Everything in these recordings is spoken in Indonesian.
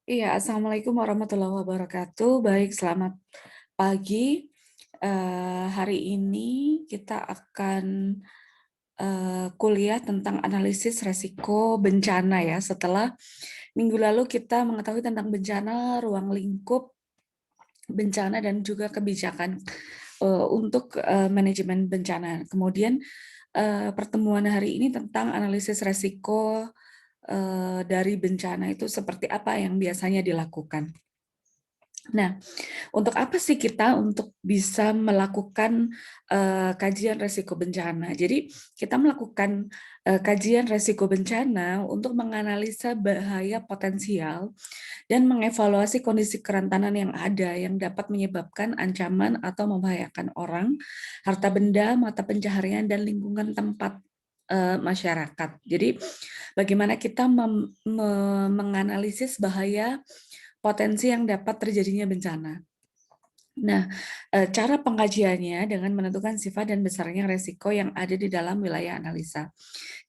Iya, Assalamualaikum warahmatullahi wabarakatuh. Baik, selamat pagi. Hari ini kita akan kuliah tentang analisis resiko bencana ya. Setelah minggu lalu kita mengetahui tentang bencana, ruang lingkup bencana dan juga kebijakan untuk manajemen bencana. Kemudian pertemuan hari ini tentang analisis resiko dari bencana itu seperti apa yang biasanya dilakukan. Nah, untuk apa sih kita untuk bisa melakukan kajian resiko bencana? Jadi kita melakukan kajian resiko bencana untuk menganalisa bahaya potensial dan mengevaluasi kondisi kerentanan yang ada yang dapat menyebabkan ancaman atau membahayakan orang, harta benda, mata pencaharian, dan lingkungan tempat masyarakat. Jadi bagaimana kita menganalisis bahaya potensi yang dapat terjadinya bencana. Nah, cara pengkajiannya dengan menentukan sifat dan besarnya resiko yang ada di dalam wilayah analisa.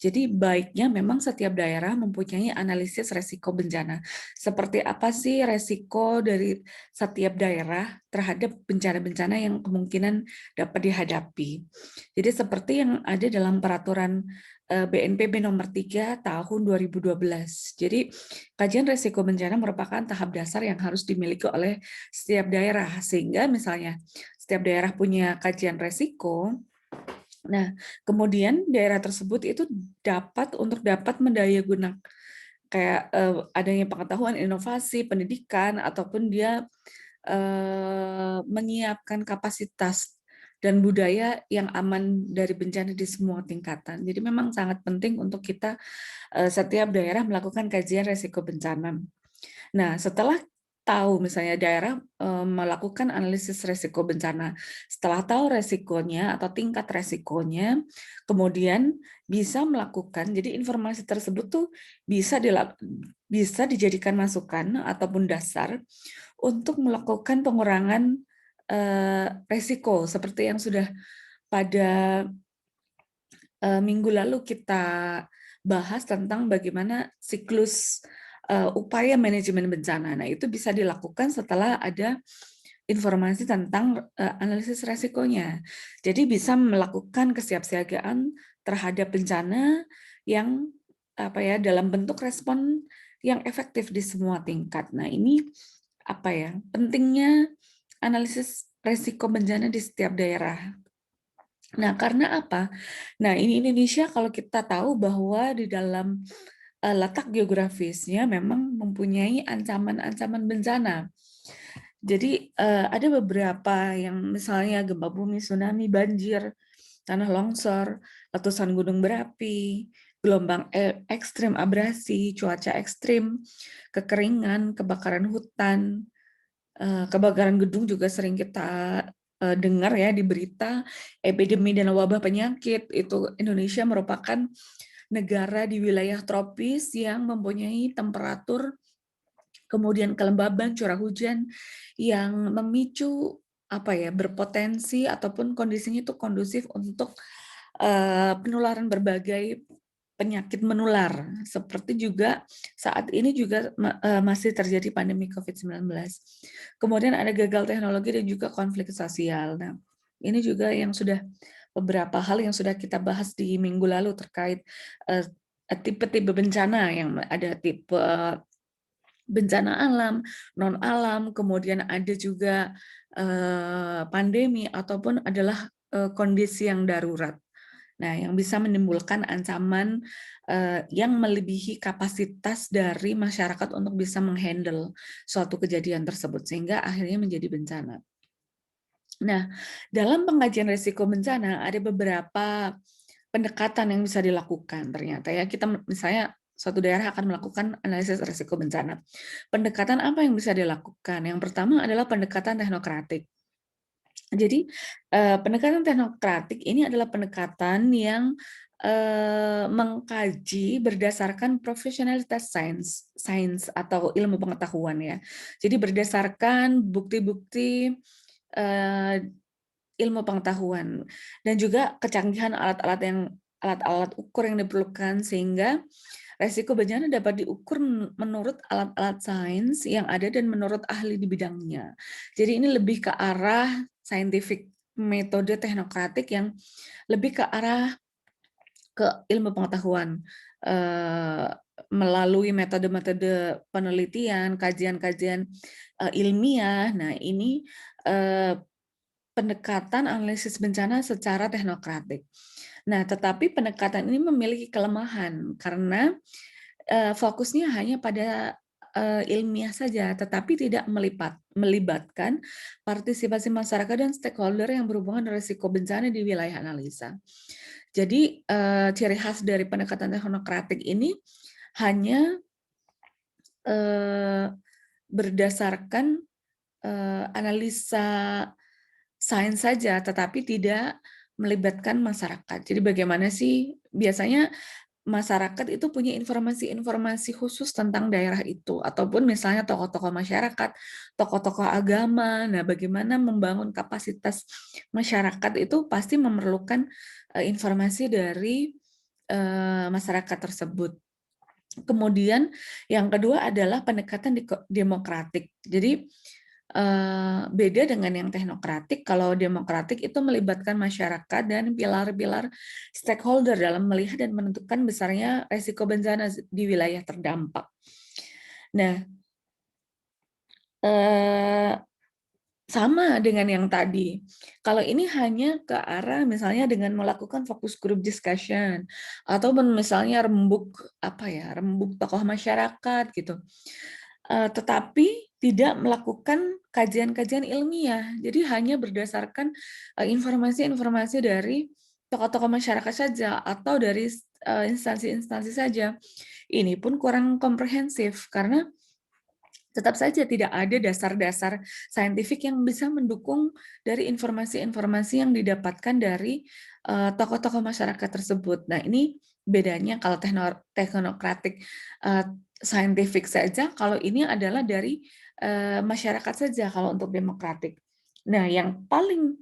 Jadi baiknya memang setiap daerah mempunyai analisis resiko bencana. Seperti apa sih resiko dari setiap daerah terhadap bencana-bencana yang kemungkinan dapat dihadapi. Jadi seperti yang ada dalam peraturan BNPB nomor 3 tahun 2012. Jadi kajian resiko bencana merupakan tahap dasar yang harus dimiliki oleh setiap daerah, sehingga misalnya setiap daerah punya kajian resiko. Nah, kemudian daerah tersebut itu dapat mendayagunakan kayak adanya pengetahuan, inovasi, pendidikan, ataupun dia menyiapkan kapasitas dan budaya yang aman dari bencana di semua tingkatan. Jadi memang sangat penting untuk kita setiap daerah melakukan kajian resiko bencana. Nah, setelah tahu misalnya daerah melakukan analisis resiko bencana, setelah tahu resikonya atau tingkat resikonya, kemudian bisa melakukan, jadi informasi tersebut tuh bisa dijadikan masukan ataupun dasar untuk melakukan pengurangan resiko seperti yang sudah pada minggu lalu kita bahas tentang bagaimana siklus upaya manajemen bencana. Nah, itu bisa dilakukan setelah ada informasi tentang analisis resikonya. Jadi bisa melakukan kesiapsiagaan terhadap bencana yang apa ya dalam bentuk respon yang efektif di semua tingkat. Nah, ini apa ya pentingnya analisis resiko bencana di setiap daerah. Nah, karena apa? Nah, ini Indonesia kalau kita tahu bahwa di dalam letak geografisnya memang mempunyai ancaman-ancaman bencana. Jadi ada beberapa yang misalnya gempa bumi, tsunami, banjir, tanah longsor, letusan gunung berapi, gelombang ekstrim abrasi, cuaca ekstrim, kekeringan, kebakaran hutan, kebakaran gedung juga sering kita dengar ya di berita, epidemi dan wabah penyakit. Itu Indonesia merupakan negara di wilayah tropis yang mempunyai temperatur, kemudian kelembaban curah hujan yang memicu apa ya berpotensi ataupun kondisinya itu kondusif untuk penularan berbagai penyakit menular, seperti juga saat ini juga masih terjadi pandemi COVID-19. Kemudian ada gagal teknologi dan juga konflik sosial. Nah, ini juga yang sudah beberapa hal yang sudah kita bahas di minggu lalu terkait tipe-tipe bencana yang ada tipe bencana alam, non alam, kemudian ada juga pandemi ataupun adalah kondisi yang darurat. Nah, yang bisa menimbulkan ancaman yang melebihi kapasitas dari masyarakat untuk bisa menghandle suatu kejadian tersebut, sehingga akhirnya menjadi bencana. Nah, dalam pengkajian risiko bencana ada beberapa pendekatan yang bisa dilakukan ternyata ya. Kita misalnya suatu daerah akan melakukan analisis risiko bencana. Pendekatan apa yang bisa dilakukan? Yang pertama adalah pendekatan teknokratik. Jadi pendekatan teknokratik ini adalah pendekatan yang mengkaji berdasarkan profesionalitas sains atau ilmu pengetahuan ya. Jadi berdasarkan bukti-bukti ilmu pengetahuan dan juga kecanggihan alat-alat ukur yang diperlukan sehingga Resiko bencana dapat diukur menurut alat-alat sains yang ada dan menurut ahli di bidangnya. Jadi ini lebih ke arah scientific metode teknokratik yang lebih ke arah ke ilmu pengetahuan melalui metode-metode penelitian, kajian-kajian ilmiah. Nah, ini pendekatan analisis bencana secara teknokratik. Nah, tetapi pendekatan ini memiliki kelemahan karena fokusnya hanya pada ilmiah saja, tetapi tidak melibatkan partisipasi masyarakat dan stakeholder yang berhubungan dengan risiko bencana di wilayah analisa. Jadi ciri khas dari pendekatan teknokratik ini hanya berdasarkan analisa sains saja, tetapi tidak melibatkan masyarakat. Jadi bagaimana sih biasanya masyarakat itu punya informasi-informasi khusus tentang daerah itu, ataupun misalnya tokoh-tokoh masyarakat, tokoh-tokoh agama. Nah, bagaimana membangun kapasitas masyarakat itu pasti memerlukan informasi dari masyarakat tersebut. Kemudian yang kedua adalah pendekatan demokratik. Jadi beda dengan yang teknokratik. Kalau demokratik itu melibatkan masyarakat dan pilar-pilar stakeholder dalam melihat dan menentukan besarnya resiko bencana di wilayah terdampak. Nah, sama dengan yang tadi. Kalau ini hanya ke arah misalnya dengan melakukan fokus group discussion atau misalnya rembuk tokoh masyarakat gitu. Tetapi tidak melakukan kajian-kajian ilmiah. Jadi hanya berdasarkan informasi-informasi dari tokoh-tokoh masyarakat saja atau dari instansi-instansi saja. Ini pun kurang komprehensif karena tetap saja tidak ada dasar-dasar saintifik yang bisa mendukung dari informasi-informasi yang didapatkan dari tokoh-tokoh masyarakat tersebut. Nah, ini bedanya kalau teknokratik saintifik saja, kalau ini adalah dari masyarakat saja kalau untuk demokratik. Nah, yang paling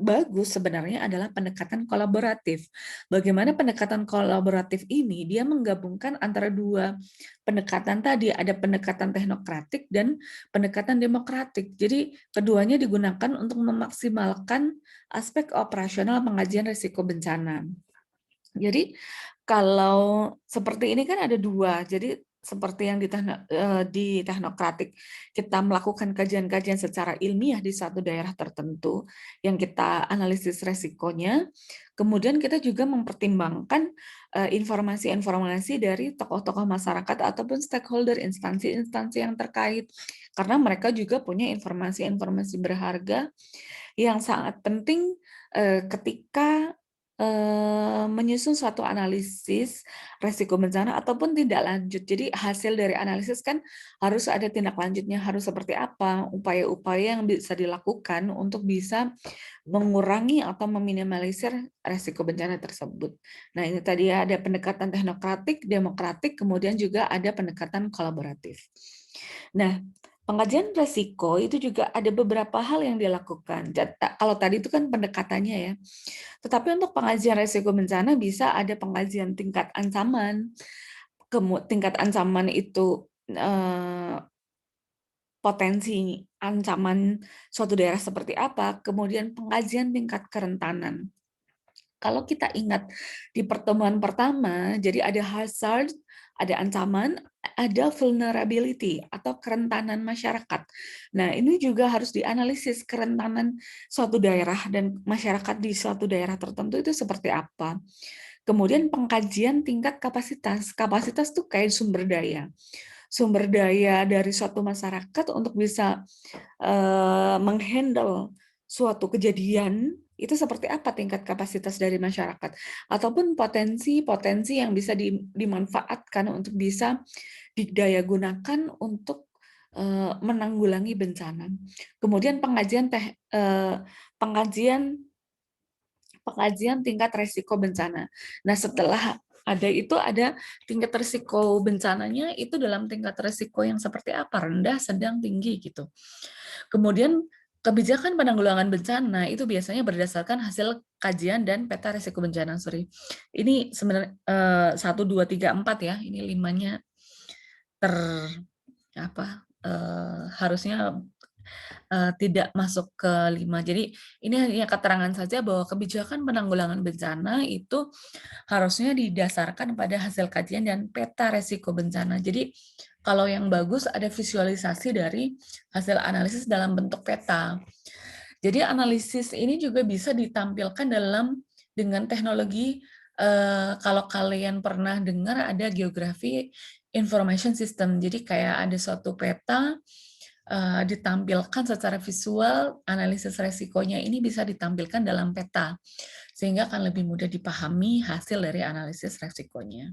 bagus sebenarnya adalah pendekatan kolaboratif. Bagaimana pendekatan kolaboratif ini dia menggabungkan antara dua pendekatan tadi, ada pendekatan teknokratik dan pendekatan demokratik. Jadi keduanya digunakan untuk memaksimalkan aspek operasional pengajian risiko bencana. Jadi kalau seperti ini kan ada dua, jadi seperti yang di teknokratik, kita melakukan kajian-kajian secara ilmiah di satu daerah tertentu, yang kita analisis resikonya, kemudian kita juga mempertimbangkan informasi-informasi dari tokoh-tokoh masyarakat ataupun stakeholder instansi-instansi yang terkait, karena mereka juga punya informasi-informasi berharga yang sangat penting ketika menyusun suatu analisis resiko bencana ataupun tindak lanjut. Jadi hasil dari analisis kan harus ada tindak lanjutnya, harus seperti apa, upaya-upaya yang bisa dilakukan untuk bisa mengurangi atau meminimalisir resiko bencana tersebut. Nah, ini tadi ya, ada pendekatan teknokratik, demokratik, kemudian juga ada pendekatan kolaboratif. Nah, pengajian resiko itu juga ada beberapa hal yang dilakukan. Kalau tadi itu kan pendekatannya ya. Tetapi untuk pengajian resiko bencana bisa ada pengajian tingkat ancaman. Tingkat ancaman itu potensi ancaman suatu daerah seperti apa, kemudian pengajian tingkat kerentanan. Kalau kita ingat di pertemuan pertama, jadi ada hazard, ada ancaman, ada vulnerability atau kerentanan masyarakat. Nah, ini juga harus dianalisis kerentanan suatu daerah dan masyarakat di suatu daerah tertentu itu seperti apa. Kemudian pengkajian tingkat kapasitas. Kapasitas itu kayak sumber daya. Sumber daya dari suatu masyarakat untuk bisa menghandle suatu kejadian itu seperti apa tingkat kapasitas dari masyarakat ataupun potensi-potensi yang bisa dimanfaatkan untuk bisa didaya gunakan untuk menanggulangi bencana. Kemudian pengajian tingkat resiko bencana. Nah, setelah ada itu ada tingkat resiko bencananya itu dalam tingkat resiko yang seperti apa, rendah, sedang, tinggi gitu. Kemudian Kebijakan penanggulangan bencana itu biasanya berdasarkan hasil kajian dan peta risiko bencana. Sorry, ini sebenarnya 1, 2, 3, 4 ya. Ini 5-nya harusnya tidak masuk ke 5. Jadi ini hanya keterangan saja bahwa kebijakan penanggulangan bencana itu harusnya didasarkan pada hasil kajian dan peta risiko bencana. Jadi kalau yang bagus ada visualisasi dari hasil analisis dalam bentuk peta. Jadi analisis ini juga bisa ditampilkan dengan teknologi, kalau kalian pernah dengar ada geografi information system. Jadi kayak ada suatu peta ditampilkan secara visual, analisis resikonya ini bisa ditampilkan dalam peta, sehingga akan lebih mudah dipahami hasil dari analisis resikonya.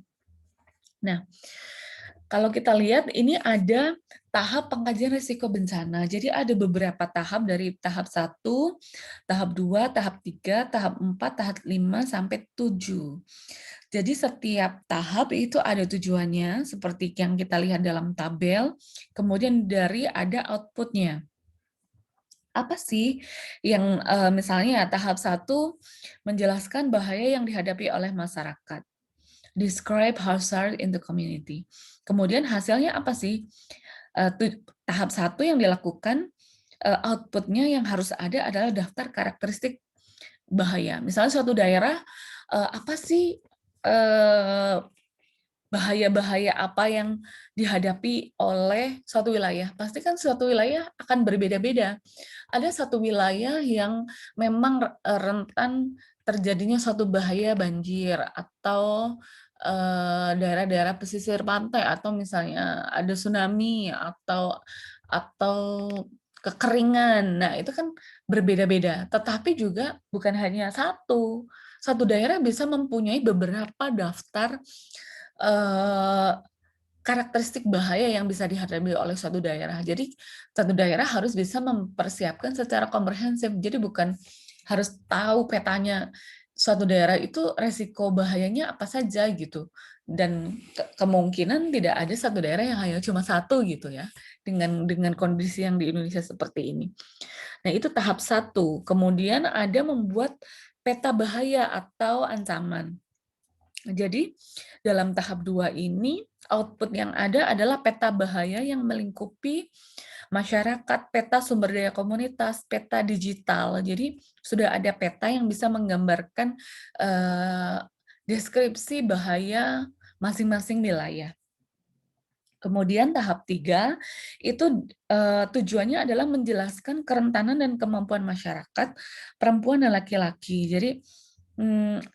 Nah, kalau kita lihat ini ada tahap pengkajian risiko bencana. Jadi ada beberapa tahap dari tahap 1, tahap 2, tahap 3, tahap 4, tahap 5, sampai 7. Jadi setiap tahap itu ada tujuannya, seperti yang kita lihat dalam tabel, kemudian ada output-nya. Apa sih yang misalnya tahap 1 menjelaskan bahaya yang dihadapi oleh masyarakat. Describe hazard in the community. Kemudian hasilnya apa sih? Tahap 1 yang dilakukan, output-nya yang harus ada adalah daftar karakteristik bahaya. Misalnya suatu daerah, apa sih bahaya-bahaya apa yang dihadapi oleh suatu wilayah? Pasti kan suatu wilayah akan berbeda-beda. Ada satu wilayah yang memang rentan terjadinya suatu bahaya banjir atau daerah-daerah pesisir pantai, atau misalnya ada tsunami atau kekeringan. Nah, itu kan berbeda-beda. Tetapi juga bukan hanya satu. Satu daerah bisa mempunyai beberapa daftar karakteristik bahaya yang bisa dihadapi oleh suatu daerah. Jadi satu daerah harus bisa mempersiapkan secara komprehensif. Jadi bukan harus tahu petanya suatu daerah itu resiko bahayanya apa saja gitu. Dan kemungkinan tidak ada satu daerah yang hanya cuma satu gitu ya. Dengan kondisi yang di Indonesia seperti ini. Nah, itu tahap 1. Kemudian ada membuat peta bahaya atau ancaman. Jadi dalam tahap 2 ini, output yang ada adalah peta bahaya yang melingkupi masyarakat, peta sumber daya komunitas, peta digital. Jadi sudah ada peta yang bisa menggambarkan deskripsi bahaya masing-masing wilayah. Kemudian tahap 3 itu tujuannya adalah menjelaskan kerentanan dan kemampuan masyarakat, perempuan dan laki-laki. Jadi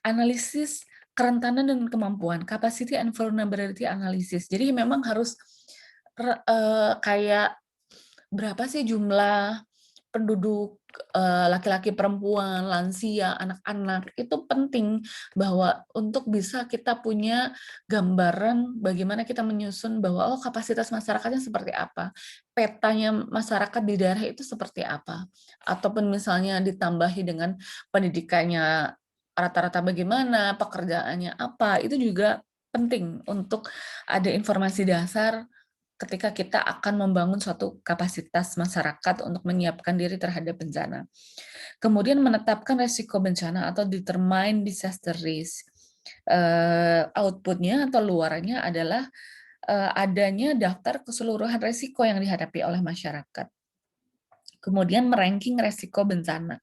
analisis kerentanan dan kemampuan, capacity and vulnerability analysis. Jadi memang harus kayak berapa sih jumlah penduduk laki-laki, perempuan, lansia, anak-anak, itu penting bahwa untuk bisa kita punya gambaran bagaimana kita menyusun bahwa oh kapasitas masyarakatnya seperti apa, petanya masyarakat di daerah itu seperti apa, ataupun misalnya ditambahi dengan pendidikannya rata-rata bagaimana, pekerjaannya apa, itu juga penting untuk ada informasi dasar ketika kita akan membangun suatu kapasitas masyarakat untuk menyiapkan diri terhadap bencana. Kemudian menetapkan resiko bencana atau determine disaster risk. Outputnya atau luarannya adalah adanya daftar keseluruhan resiko yang dihadapi oleh masyarakat. Kemudian meranking resiko bencana.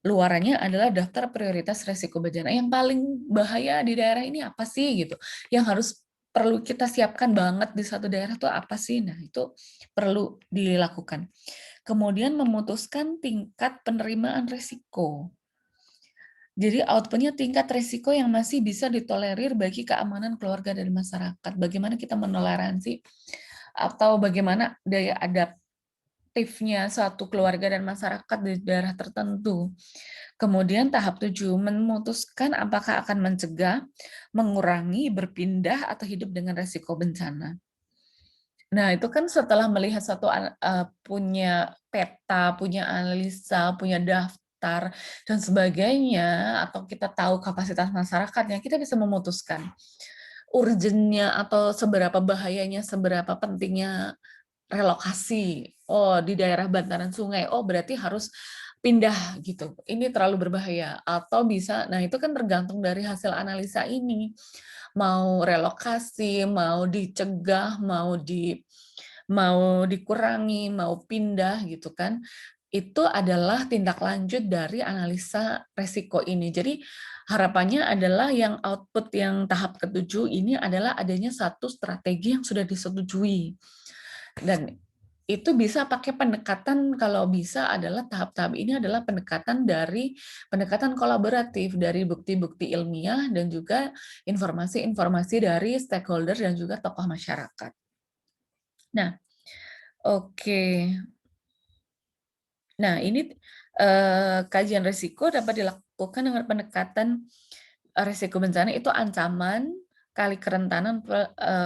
Luarannya adalah daftar prioritas resiko bencana. Yang paling bahaya di daerah ini apa sih gitu? Yang perlu kita siapkan banget di satu daerah itu apa sih? Nah, itu perlu dilakukan. Kemudian memutuskan tingkat penerimaan resiko. Jadi output-nya tingkat resiko yang masih bisa ditolerir bagi keamanan keluarga dan masyarakat. Bagaimana kita menoleransi atau bagaimana daya adaptifnya suatu keluarga dan masyarakat di daerah tertentu. Kemudian tahap 7, memutuskan apakah akan mencegah, mengurangi, berpindah, atau hidup dengan resiko bencana. Nah, itu kan setelah melihat punya peta, punya analisa, punya daftar, dan sebagainya, atau kita tahu kapasitas masyarakatnya, kita bisa memutuskan urgennya atau seberapa bahayanya, seberapa pentingnya relokasi Oh, di daerah bantaran sungai. Oh, berarti harus pindah gitu. Ini terlalu berbahaya. Atau bisa, nah itu kan tergantung dari hasil analisa ini. Mau relokasi, mau dicegah, mau dikurangi, mau pindah gitu kan. Itu adalah tindak lanjut dari analisa resiko ini. Jadi harapannya adalah yang output yang tahap ketujuh ini adalah adanya satu strategi yang sudah disetujui. Dan itu bisa pakai pendekatan, kalau bisa adalah tahap-tahap ini adalah pendekatan kolaboratif dari bukti-bukti ilmiah dan juga informasi-informasi dari stakeholder dan juga tokoh masyarakat. Nah, oke. Nah, ini kajian risiko dapat dilakukan dengan pendekatan risiko bencana itu ancaman kali kerentanan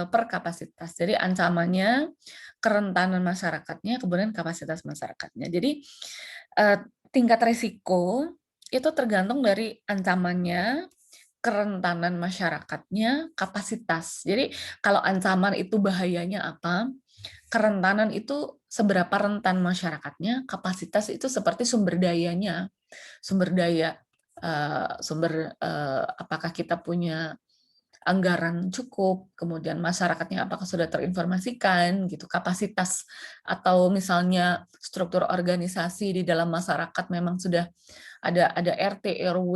per kapasitas. Jadi ancamannya, kerentanan masyarakatnya, kemudian kapasitas masyarakatnya. Jadi tingkat risiko itu tergantung dari ancamannya, kerentanan masyarakatnya, kapasitas. Jadi kalau ancaman itu bahayanya apa, kerentanan itu seberapa rentan masyarakatnya, kapasitas itu seperti sumber dayanya, sumber daya, apakah kita punya anggaran cukup, kemudian masyarakatnya apakah sudah terinformasikan, gitu, kapasitas atau misalnya struktur organisasi di dalam masyarakat memang sudah ada RT, RW,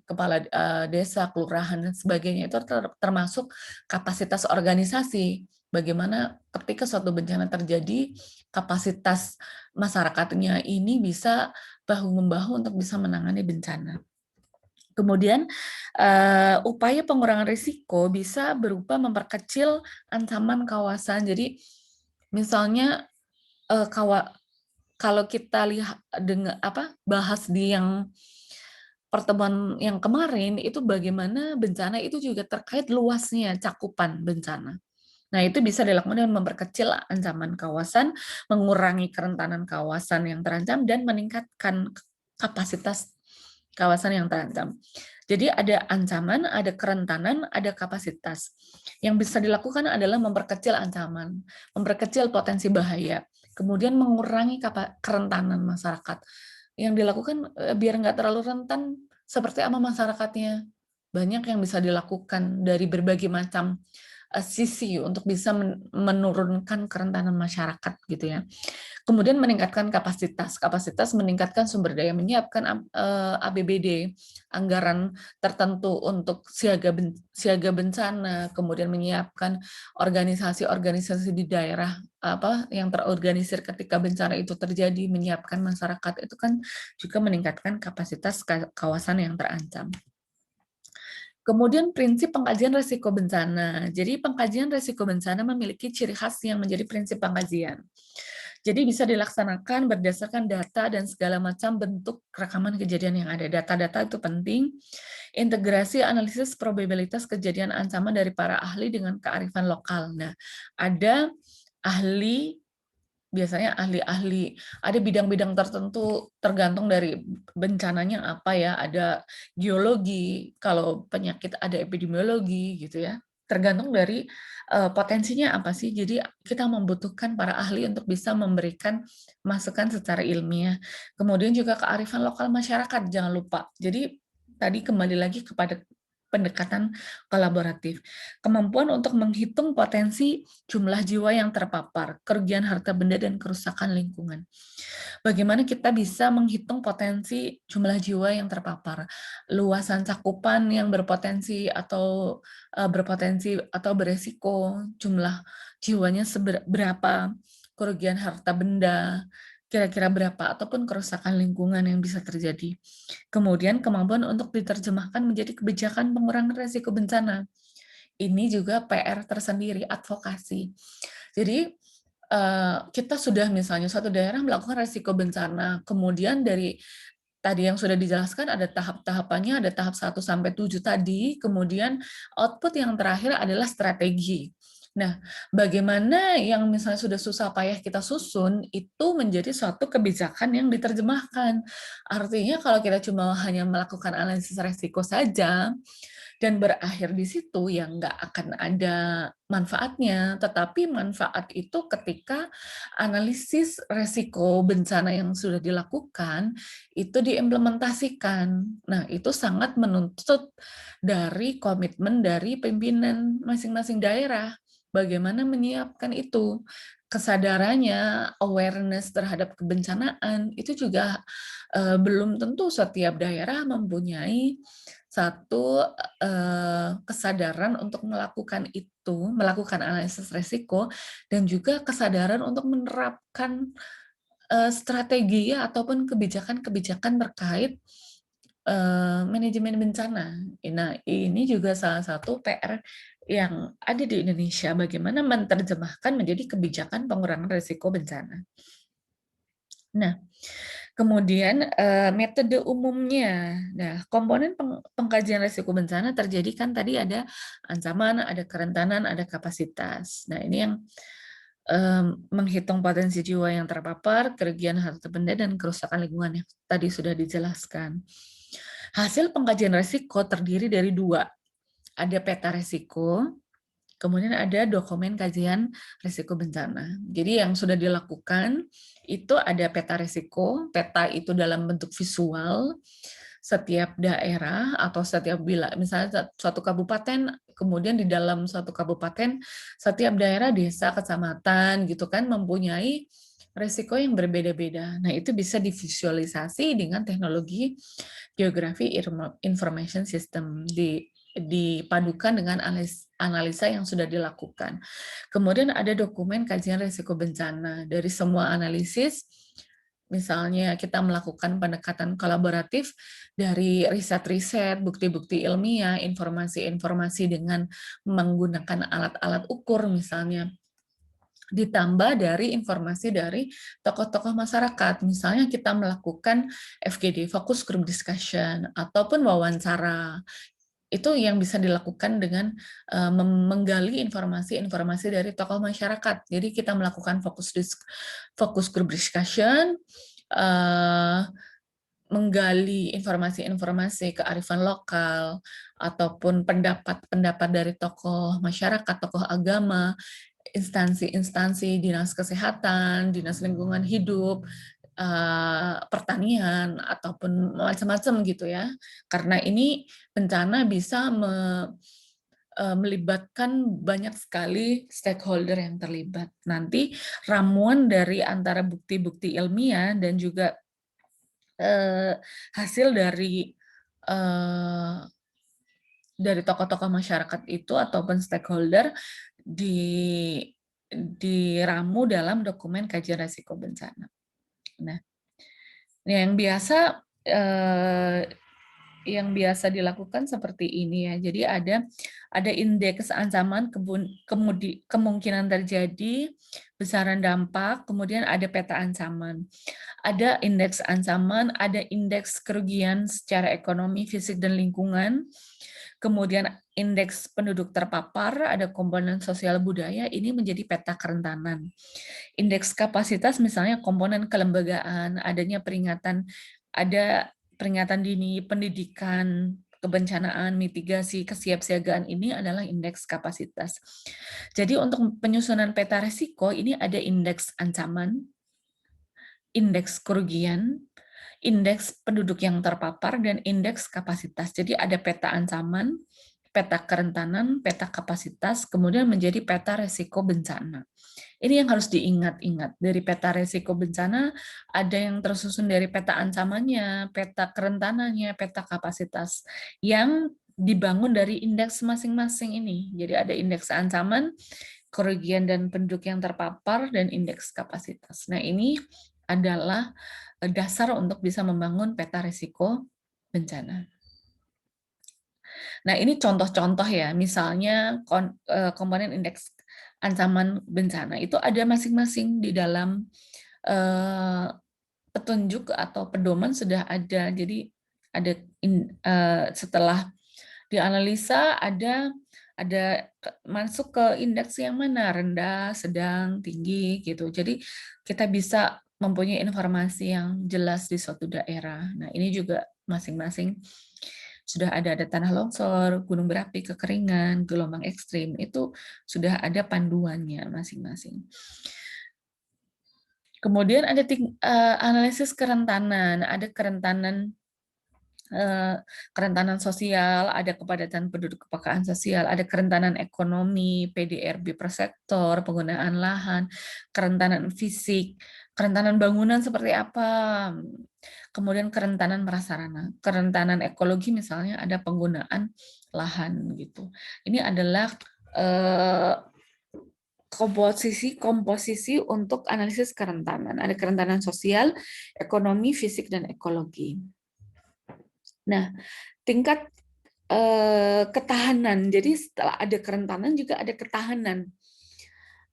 kepala desa, kelurahan dan sebagainya, itu termasuk kapasitas organisasi. Bagaimana ketika suatu bencana terjadi, kapasitas masyarakatnya ini bisa bahu-membahu untuk bisa menangani bencana. Kemudian upaya pengurangan risiko bisa berupa memperkecil ancaman kawasan. Jadi misalnya kalau kita lihat dengan bahas di yang pertemuan yang kemarin itu bagaimana bencana itu juga terkait luasnya cakupan bencana. Nah, itu bisa dilakukan dengan memperkecil ancaman kawasan, mengurangi kerentanan kawasan yang terancam, dan meningkatkan kapasitas kawasan yang terancam. Jadi ada ancaman, ada kerentanan, ada kapasitas. Yang bisa dilakukan adalah memperkecil ancaman, memperkecil potensi bahaya, kemudian mengurangi kerentanan masyarakat. Yang dilakukan biar nggak terlalu rentan, seperti apa masyarakatnya. Banyak yang bisa dilakukan dari berbagai macam sisi untuk bisa menurunkan kerentanan masyarakat gitu ya. Kemudian meningkatkan kapasitas. Kapasitas meningkatkan sumber daya, menyiapkan APBD, anggaran tertentu untuk siaga bencana, kemudian menyiapkan organisasi-organisasi di daerah yang terorganisir ketika bencana itu terjadi, menyiapkan masyarakat, itu kan juga meningkatkan kapasitas kawasan yang terancam. Kemudian prinsip pengkajian risiko bencana. Jadi pengkajian risiko bencana memiliki ciri khas yang menjadi prinsip pengkajian. Jadi bisa dilaksanakan berdasarkan data dan segala macam bentuk rekaman kejadian yang ada. Data-data itu penting. Integrasi analisis probabilitas kejadian ancaman dari para ahli dengan kearifan lokal. Nah, ada ahli, biasanya ahli-ahli, ada bidang-bidang tertentu tergantung dari bencananya apa ya, ada geologi, kalau penyakit ada epidemiologi gitu ya, tergantung dari potensinya apa sih. Jadi kita membutuhkan para ahli untuk bisa memberikan masukan secara ilmiah. Kemudian juga kearifan lokal masyarakat, jangan lupa. Jadi tadi kembali lagi kepada pendekatan kolaboratif. Kemampuan untuk menghitung potensi jumlah jiwa yang terpapar, kerugian harta benda, dan kerusakan lingkungan. Bagaimana kita bisa menghitung potensi jumlah jiwa yang terpapar, luasan cakupan yang berpotensi atau beresiko, jumlah jiwanya berapa, kerugian harta benda, kira-kira berapa, ataupun kerusakan lingkungan yang bisa terjadi. Kemudian kemampuan untuk diterjemahkan menjadi kebijakan pengurangan risiko bencana. Ini juga PR tersendiri, advokasi. Jadi kita sudah misalnya suatu daerah melakukan risiko bencana, kemudian dari tadi yang sudah dijelaskan ada tahap-tahapannya, ada tahap 1 sampai 7 tadi, kemudian output yang terakhir adalah strategi. Nah, bagaimana yang misalnya sudah susah payah kita susun, itu menjadi suatu kebijakan yang diterjemahkan. Artinya kalau kita cuma hanya melakukan analisis risiko saja, dan berakhir di situ ya nggak akan ada manfaatnya. Tetapi manfaat itu ketika analisis resiko bencana yang sudah dilakukan itu diimplementasikan. Nah, itu sangat menuntut dari komitmen dari pimpinan masing-masing daerah. Bagaimana menyiapkan itu? Kesadarannya, awareness terhadap kebencanaan, itu juga belum tentu setiap daerah mempunyai satu kesadaran untuk melakukan itu, melakukan analisis risiko, dan juga kesadaran untuk menerapkan strategi ataupun kebijakan-kebijakan terkait manajemen bencana. Nah, ini juga salah satu PR yang ada di Indonesia, bagaimana menerjemahkan menjadi kebijakan pengurangan risiko bencana. Nah, kemudian metode umumnya. Nah, komponen pengkajian risiko bencana terjadi kan tadi ada ancaman, ada kerentanan, ada kapasitas. Nah, ini yang menghitung potensi jiwa yang terpapar, kerugian harta benda, dan kerusakan lingkungan yang tadi sudah dijelaskan. Hasil pengkajian risiko terdiri dari 2. Ada peta risiko, kemudian ada dokumen kajian risiko bencana. Jadi yang sudah dilakukan itu ada peta risiko, peta itu dalam bentuk visual, setiap daerah atau setiap misalnya suatu kabupaten, kemudian di dalam suatu kabupaten, setiap daerah, desa, kecamatan gitu kan mempunyai risiko yang berbeda-beda. Nah, itu bisa divisualisasi dengan teknologi geografi information system dipadukan dengan analisa yang sudah dilakukan. Kemudian ada dokumen kajian risiko bencana. Dari semua analisis, misalnya kita melakukan pendekatan kolaboratif dari riset-riset, bukti-bukti ilmiah, informasi-informasi dengan menggunakan alat-alat ukur misalnya, ditambah dari informasi dari tokoh-tokoh masyarakat. Misalnya kita melakukan FGD, Focus Group Discussion, ataupun wawancara. Itu yang bisa dilakukan dengan menggali informasi-informasi dari tokoh masyarakat. Jadi kita melakukan focus group discussion, menggali informasi-informasi kearifan lokal, ataupun pendapat-pendapat dari tokoh masyarakat, tokoh agama, instansi-instansi, dinas kesehatan, dinas lingkungan hidup, pertanian, ataupun macam-macam gitu ya. Karena ini bencana bisa melibatkan banyak sekali stakeholder yang terlibat. Nanti ramuan dari antara bukti-bukti ilmiah dan juga hasil dari tokoh-tokoh masyarakat itu ataupun stakeholder diramu dalam dokumen kajian risiko bencana. Nah, yang biasa dilakukan seperti ini ya. Jadi ada indeks ancaman, kemungkinan terjadi, besaran dampak, kemudian ada peta ancaman. Ada indeks ancaman, ada indeks kerugian secara ekonomi, fisik, dan lingkungan. Kemudian indeks penduduk terpapar, ada komponen sosial budaya, ini menjadi peta kerentanan. Indeks kapasitas misalnya komponen kelembagaan, ada peringatan dini, pendidikan, kebencanaan, mitigasi, kesiapsiagaan, ini adalah indeks kapasitas. Jadi untuk penyusunan peta risiko ini ada indeks ancaman, indeks kerugian, indeks penduduk yang terpapar, dan indeks kapasitas. Jadi ada peta ancaman, peta kerentanan, peta kapasitas, kemudian menjadi peta risiko bencana. Ini yang harus diingat-ingat. Dari peta risiko bencana, ada yang tersusun dari peta ancamannya, peta kerentanannya, peta kapasitas, yang dibangun dari indeks masing-masing ini. Jadi ada indeks ancaman, kerugian dan penduduk yang terpapar, dan indeks kapasitas. Nah, ini adalah dasar untuk bisa membangun peta risiko bencana. Nah, ini contoh-contoh ya, misalnya komponen indeks ancaman bencana itu ada masing-masing di dalam petunjuk atau pedoman sudah ada. Jadi ada setelah dianalisa ada masuk ke indeks yang mana, rendah, sedang, tinggi gitu. Jadi kita bisa mempunyai informasi yang jelas di suatu daerah. Nah, ini juga masing-masing sudah ada tanah longsor, gunung berapi, kekeringan, gelombang ekstrim, itu sudah ada panduannya masing-masing. Kemudian ada analisis kerentanan, ada kerentanan sosial, ada kepadatan penduduk, kepekaan sosial, ada kerentanan ekonomi, PDRB per sektor, penggunaan lahan, kerentanan fisik, kerentanan bangunan seperti apa, kemudian kerentanan prasarana, kerentanan ekologi misalnya ada penggunaan lahan gitu. Ini adalah komposisi untuk analisis kerentanan. Ada kerentanan sosial, ekonomi, fisik, dan ekologi. Nah, tingkat ketahanan. Jadi setelah ada kerentanan juga ada ketahanan.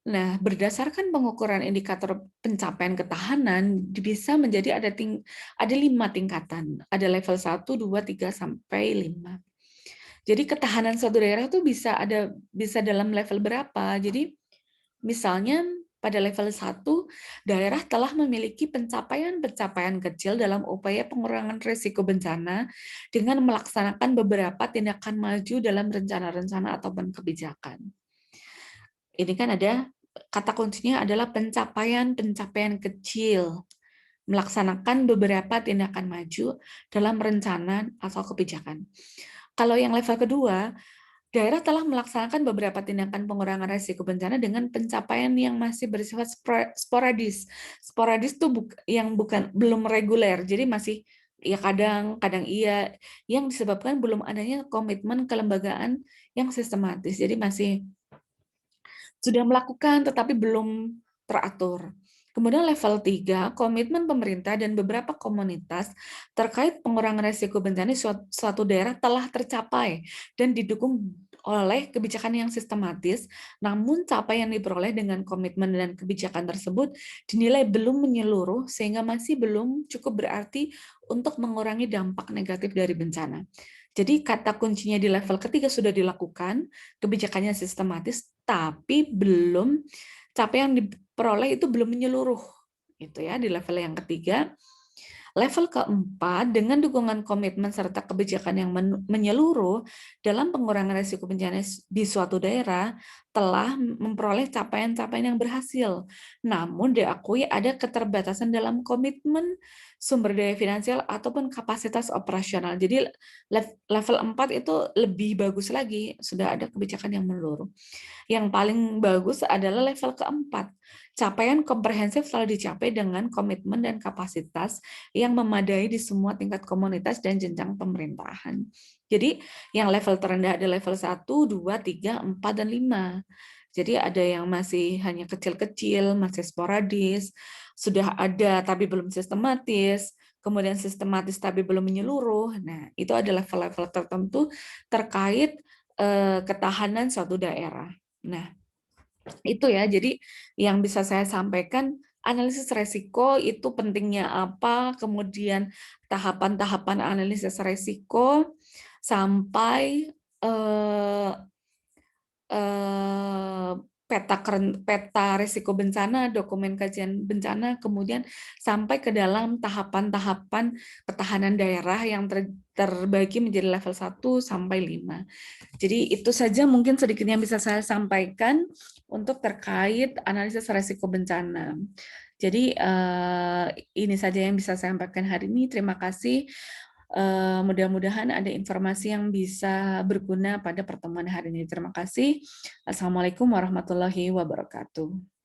Nah, berdasarkan pengukuran indikator pencapaian ketahanan bisa menjadi ada 5 tingkatan. Ada level 1, 2, 3 sampai 5. Jadi ketahanan suatu daerah itu bisa dalam level berapa. Jadi misalnya pada level 1, daerah telah memiliki pencapaian-pencapaian kecil dalam upaya pengurangan risiko bencana dengan melaksanakan beberapa tindakan maju dalam rencana-rencana ataupun kebijakan. Ini kan ada kata kuncinya adalah pencapaian-pencapaian kecil, melaksanakan beberapa tindakan maju dalam rencana atau kebijakan. Kalau yang level kedua, daerah telah melaksanakan beberapa tindakan pengurangan risiko bencana dengan pencapaian yang masih bersifat sporadis. Sporadis itu belum reguler, jadi masih ya kadang iya, yang disebabkan belum adanya komitmen kelembagaan yang sistematis. Jadi masih sudah melakukan tetapi belum teratur. Kemudian level 3, komitmen pemerintah dan beberapa komunitas terkait pengurangan risiko bencana suatu daerah telah tercapai dan didukung oleh kebijakan yang sistematis, namun capaian yang diperoleh dengan komitmen dan kebijakan tersebut dinilai belum menyeluruh sehingga masih belum cukup berarti untuk mengurangi dampak negatif dari bencana. Jadi kata kuncinya di level ketiga sudah dilakukan, kebijakannya sistematis, tapi capaian yang diperoleh itu belum menyeluruh. Itu ya di level yang ketiga. Level keempat, dengan dukungan komitmen serta kebijakan yang menyeluruh dalam pengurangan risiko bencana di suatu daerah, telah memperoleh capaian-capaian yang berhasil. Namun diakui ada keterbatasan dalam komitmen sumber daya finansial ataupun kapasitas operasional. Jadi level 4 itu lebih bagus lagi, sudah ada kebijakan yang menyeluruh. Yang paling bagus adalah level keempat. Capaian komprehensif telah dicapai dengan komitmen dan kapasitas yang memadai di semua tingkat komunitas dan jenjang pemerintahan. Jadi yang level terendah ada level 1, 2, 3, 4, dan 5. Jadi ada yang masih hanya kecil-kecil, masih sporadis, sudah ada tapi belum sistematis, kemudian sistematis tapi belum menyeluruh. Nah, itu ada level-level tertentu terkait ketahanan suatu daerah. Nah, itu ya, jadi yang bisa saya sampaikan, analisis resiko itu pentingnya apa, kemudian tahapan-tahapan analisis resiko, sampai peta risiko bencana, dokumen kajian bencana, kemudian sampai ke dalam tahapan-tahapan ketahanan daerah yang terbagi menjadi level 1 sampai 5. Jadi itu saja mungkin sedikit yang bisa saya sampaikan untuk terkait analisis risiko bencana. Jadi ini saja yang bisa saya sampaikan hari ini. Terima kasih. Mudah-mudahan ada informasi yang bisa berguna pada pertemuan hari ini. Terima kasih. Assalamualaikum warahmatullahi wabarakatuh.